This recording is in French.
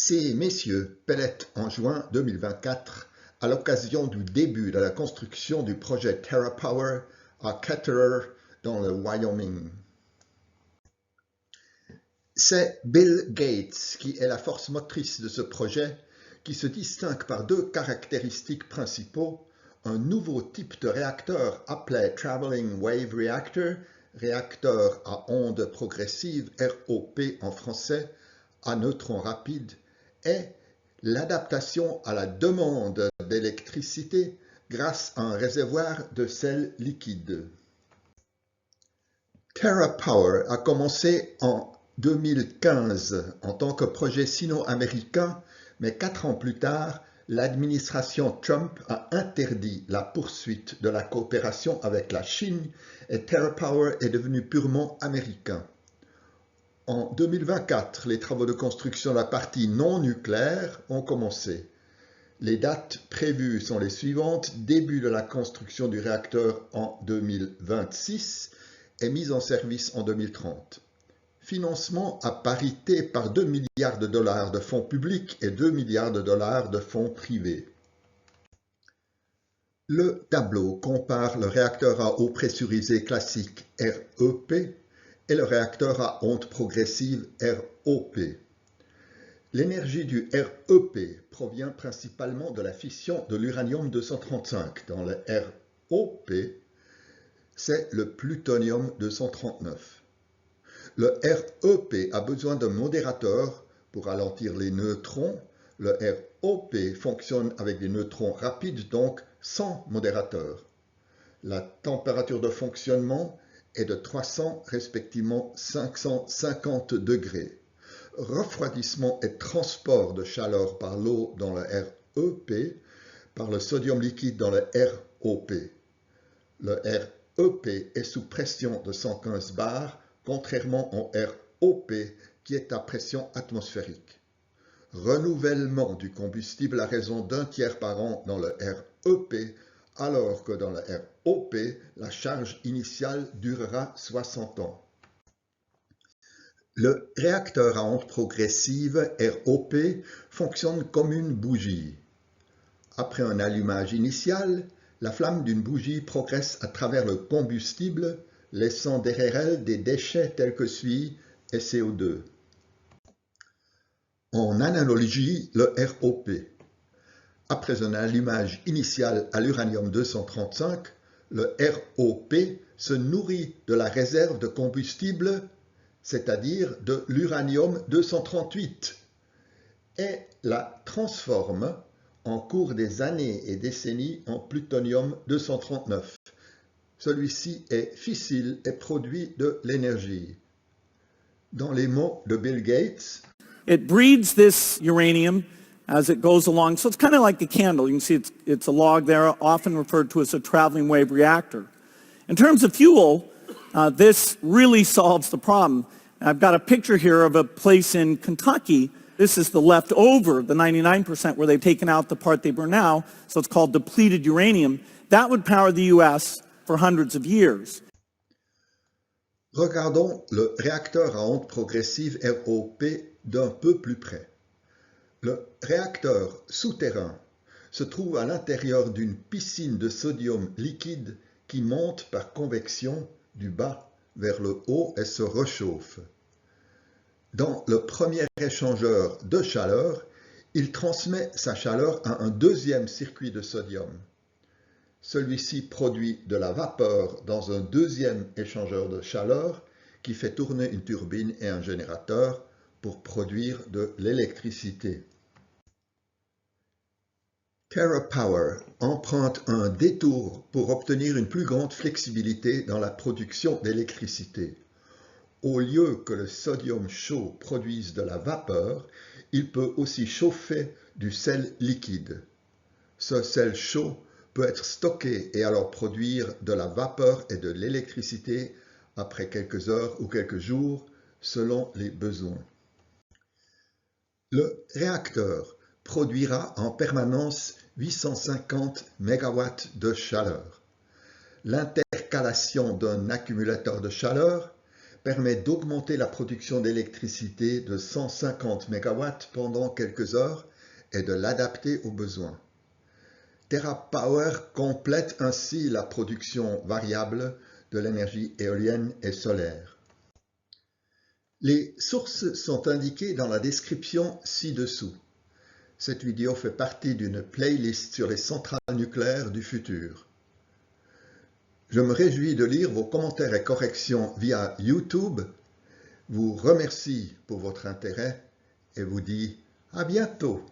Ces messieurs pellettent en juin 2024 à l'occasion du début de la construction du projet TerraPower à Ketterer dans le Wyoming. C'est Bill Gates qui est la force motrice de ce projet qui se distingue par deux caractéristiques principaux, un nouveau type de réacteur appelé Traveling Wave Reactor, réacteur à ondes progressives, ROP en français, à neutrons rapides, et l'adaptation à la demande d'électricité grâce à un réservoir de sel liquide. TerraPower a commencé en 2015 en tant que projet sino-américain, mais 4 ans plus tard, l'administration Trump a interdit la poursuite de la coopération avec la Chine et TerraPower est devenu purement américain. En 2024, les travaux de construction de la partie non nucléaire ont commencé. Les dates prévues sont les suivantes: début de la construction du réacteur en 2026 et mise en service en 2030. Financement à parité par 2 milliards de dollars de fonds publics et 2 milliards de dollars de fonds privés. Le tableau compare le réacteur à eau pressurisée classique REP et le réacteur à ondes progressives ROP. L'énergie du REP provient principalement de la fission de l'uranium-235. Dans le ROP, c'est le plutonium-239. Le REP a besoin d'un modérateur pour ralentir les neutrons. Le ROP fonctionne avec des neutrons rapides, donc sans modérateur. La température de fonctionnement est de 300, respectivement 550 degrés. Refroidissement et transport de chaleur par l'eau dans le REP, par le sodium liquide dans le ROP. Le REP est sous pression de 115 bars, contrairement au ROP qui est à pression atmosphérique. Renouvellement du combustible à raison d'un tiers par an dans le REP, alors que dans le ROP, la charge initiale durera 60 ans. Le réacteur à ondes progressives ROP fonctionne comme une bougie. Après un allumage initial, la flamme d'une bougie progresse à travers le combustible, laissant derrière elle des déchets tels que suie et CO2. En analogie, le ROP. Après un allumage initial à l'uranium-235, le ROP se nourrit de la réserve de combustible, c'est-à-dire de l'uranium-238, et la transforme en cours des années et décennies en plutonium-239. Celui-ci est fissile et produit de l'énergie. Dans les mots de Bill Gates, it breeds this uranium as it goes along. So it's kind of like a candle. You can see it's a log there, often referred to as a traveling wave reactor. In terms of fuel, this really solves the problem. I've got a picture here of a place in Kentucky. This is the leftover, the 99% where they've taken out the part they burn now. So it's called depleted uranium. That would power the US for hundreds of years. Regardons le réacteur à ondes progressives ROP d'un peu plus près. Le réacteur souterrain se trouve à l'intérieur d'une piscine de sodium liquide qui monte par convection du bas vers le haut et se réchauffe. Dans le premier échangeur de chaleur, il transmet sa chaleur à un deuxième circuit de sodium. Celui-ci produit de la vapeur dans un deuxième échangeur de chaleur qui fait tourner une turbine et un générateur pour produire de l'électricité. TerraPower emprunte un détour pour obtenir une plus grande flexibilité dans la production d'électricité. Au lieu que le sodium chaud produise de la vapeur, il peut aussi chauffer du sel liquide. Ce sel chaud peut être stocké et alors produire de la vapeur et de l'électricité après quelques heures ou quelques jours, selon les besoins. Le réacteur produira en permanence 850 MW de chaleur. L'intercalation d'un accumulateur de chaleur permet d'augmenter la production d'électricité de 150 MW pendant quelques heures et de l'adapter aux besoins. TerraPower complète ainsi la production variable de l'énergie éolienne et solaire. Les sources sont indiquées dans la description ci-dessous. Cette vidéo fait partie d'une playlist sur les centrales nucléaires du futur. Je me réjouis de lire vos commentaires et corrections via YouTube, vous remercie pour votre intérêt et vous dis à bientôt.